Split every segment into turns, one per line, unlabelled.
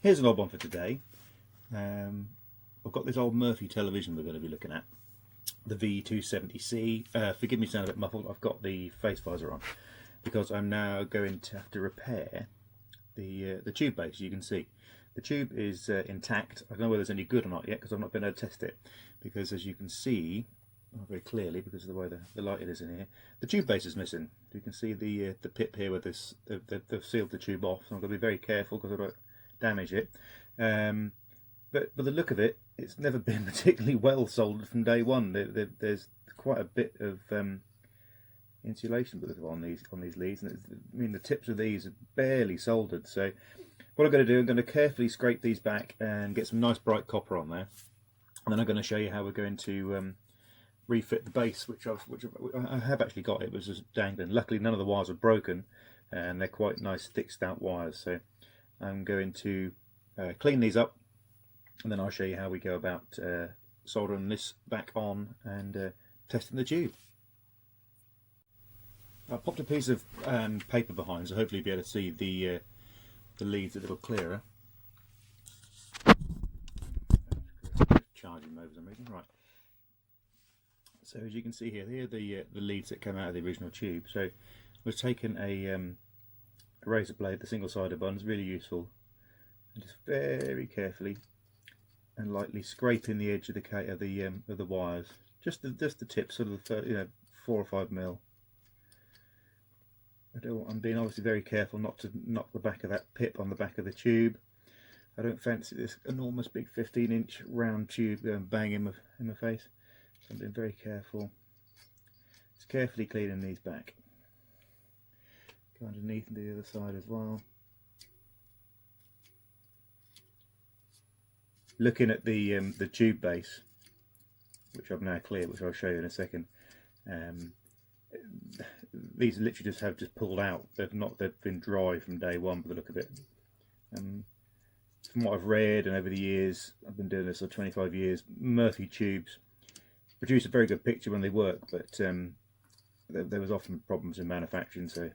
Here's an odd one for today. I've got this old Murphy television we're going to be looking at, the V270C. Forgive me sound a bit muffled, I've got the face visor on because I'm now going to have to repair the tube base. As you can see, the tube is intact. I don't know whether it's any good or not yet because I've not been able to test it, because as you can see very clearly, because of the way the light it is in here, the tube base is missing. You can see the pip here where this they've sealed the tube off, so I'm going to be very careful because I don't damage it. But by the look of it, it's never been particularly well soldered from day one. There's quite a bit of insulation on these leads, and I mean the tips of these are barely soldered. So what I'm going to do, I'm going to carefully scrape these back and get some nice bright copper on there, and then I'm going to show you how we're going to refit the base, which I have actually got. It was just dangling. Luckily none of the wires are broken, and they're quite nice thick stout wires. So I'm going to clean these up, and then I'll show you how we go about soldering this back on and testing the tube. I popped a piece of paper behind, so hopefully you'll be able to see the leads a little clearer. Charging mode for some reason. Right. So as you can see here, here are the leads that come out of the original tube. So we've taken a razor blade, the single-sided one, is really useful, and just very carefully and lightly scraping the edge of the wires, just the tip, sort of 4 or 5 mil. I'm being obviously very careful not to knock the back of that pip on the back of the tube. I don't fancy this enormous big 15-inch round tube going bang in my face, so I'm being very careful. Just carefully cleaning these back. Go underneath and do the other side as well. Looking at the tube base, which I've now cleared, which I'll show you in a second. These literally have just pulled out. They've been dry from day one by the look of it. From what I've read and over the years, I've been doing this for 25 years, Murphy tubes produce a very good picture when they work, but there was often problems in manufacturing, so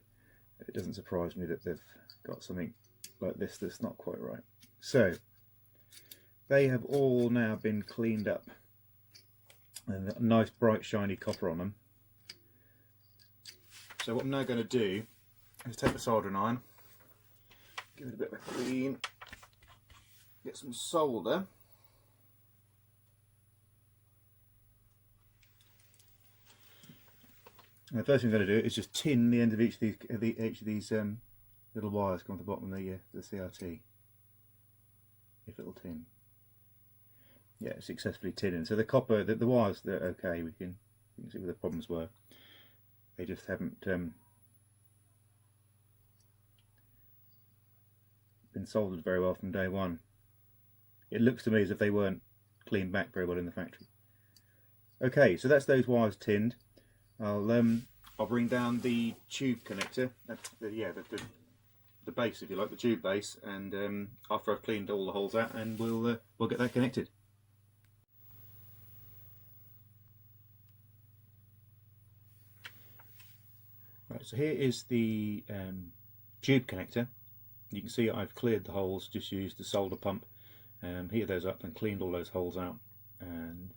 it doesn't surprise me that they've got something like this that's not quite right. So they have all now been cleaned up, and a nice bright shiny copper on them. So what I'm now going to do is take the soldering iron, give it a bit of a clean, get some solder, and the first thing I'm going to do is just tin the end of each of these little wires come to the bottom of the CRT. If it'll tin. Yeah, it's successfully tinning. So the copper, the wires, they're okay. You can see where the problems were. They just haven't been soldered very well from day one. It looks to me as if they weren't cleaned back very well in the factory. Okay, so that's those wires tinned. I'll bring down the tube connector, the base, if you like, the tube base, and after I've cleaned all the holes out, and we'll get that connected. Right, so here is the tube connector. You can see I've cleared the holes, just used the solder pump, heated those up and cleaned all those holes out, and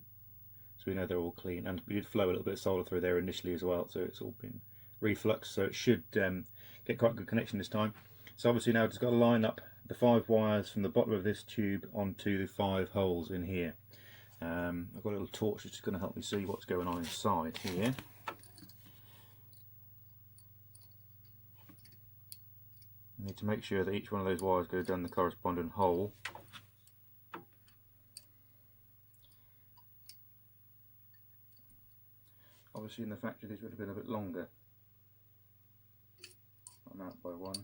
so we know they're all clean. And we did flow a little bit of solder through there initially as well, so it's all been refluxed, so it should get quite a good connection this time. So obviously now I've just got to line up the 5 wires from the bottom of this tube onto the 5 holes in here. I've got a little torch which is going to help me see what's going on inside here. I need to make sure that each one of those wires goes down the corresponding hole. Obviously in the factory these would have been a bit longer. I'm out by 1.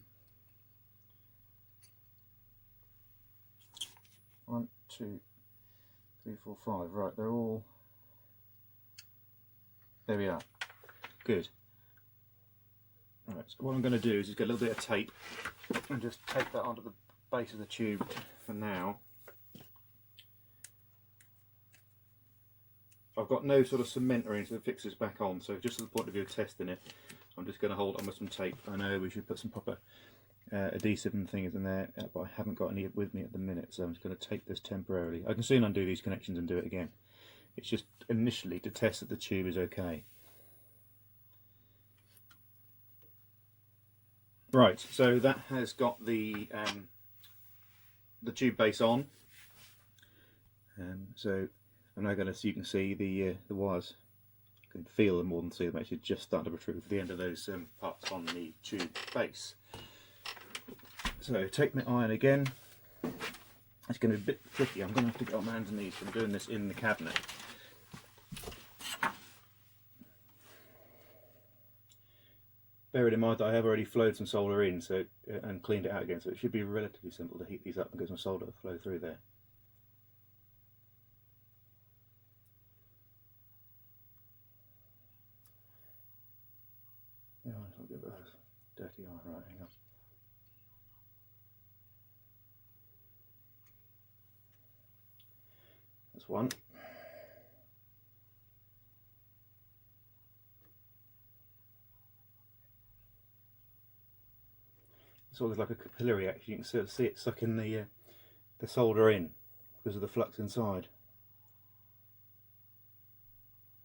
1, 2, 3, 4, 5. Right, they're all... There we are. Good. Right, so what I'm going to do is just get a little bit of tape and just tape that onto the base of the tube for now. I've got no sort of cement or anything to fix this back on, so just to the point of view of testing it, I'm just going to hold on with some tape. I know we should put some proper adhesive and things in there, but I haven't got any with me at the minute, so I'm just going to take this temporarily. I can soon undo these connections and do it again. It's just initially to test that the tube is okay. Right, so that has got the tube base on. So I'm now going to, so you can see the wires. You can feel them more than see them actually just starting to protrude for the end of those parts on the tube base. So take my iron again. It's going to be a bit tricky. I'm going to have to get on my hands and knees from doing this in the cabinet. Bearing in mind that I have already flowed some solder in, so and cleaned it out again, so it should be relatively simple to heat these up and get some solder to flow through there. Yeah, let's not get those dirty iron. Right, hang on. That's one. It's always like a capillary action. You can sort of see it sucking the solder in because of the flux inside.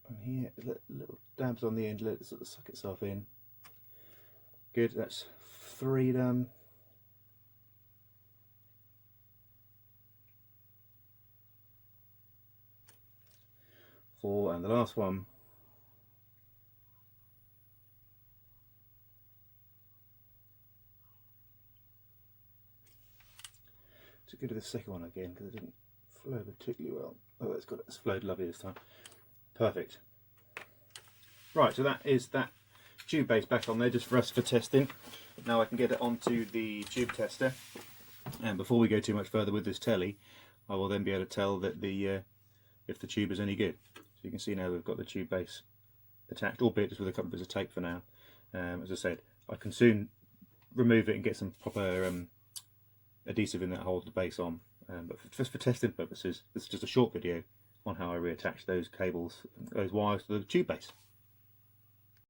And here, little dabs on the end, let it sort of suck itself in. Good, that's 3 done. Four, and the last one. To go to the second one again because it didn't flow particularly well. Oh, it's flowed lovely this time. Perfect. Right, so that is that tube base back on there just for us for testing. Now I can get it onto the tube tester, and before we go too much further with this telly, I will then be able to tell that if the tube is any good. So you can see now we've got the tube base attached, albeit just with a couple of bits of tape for now. As I said, I can soon remove it and get some proper adhesive in that holds the base on, but just for testing purposes, this is just a short video on how I reattach those cables, those wires to the tube base.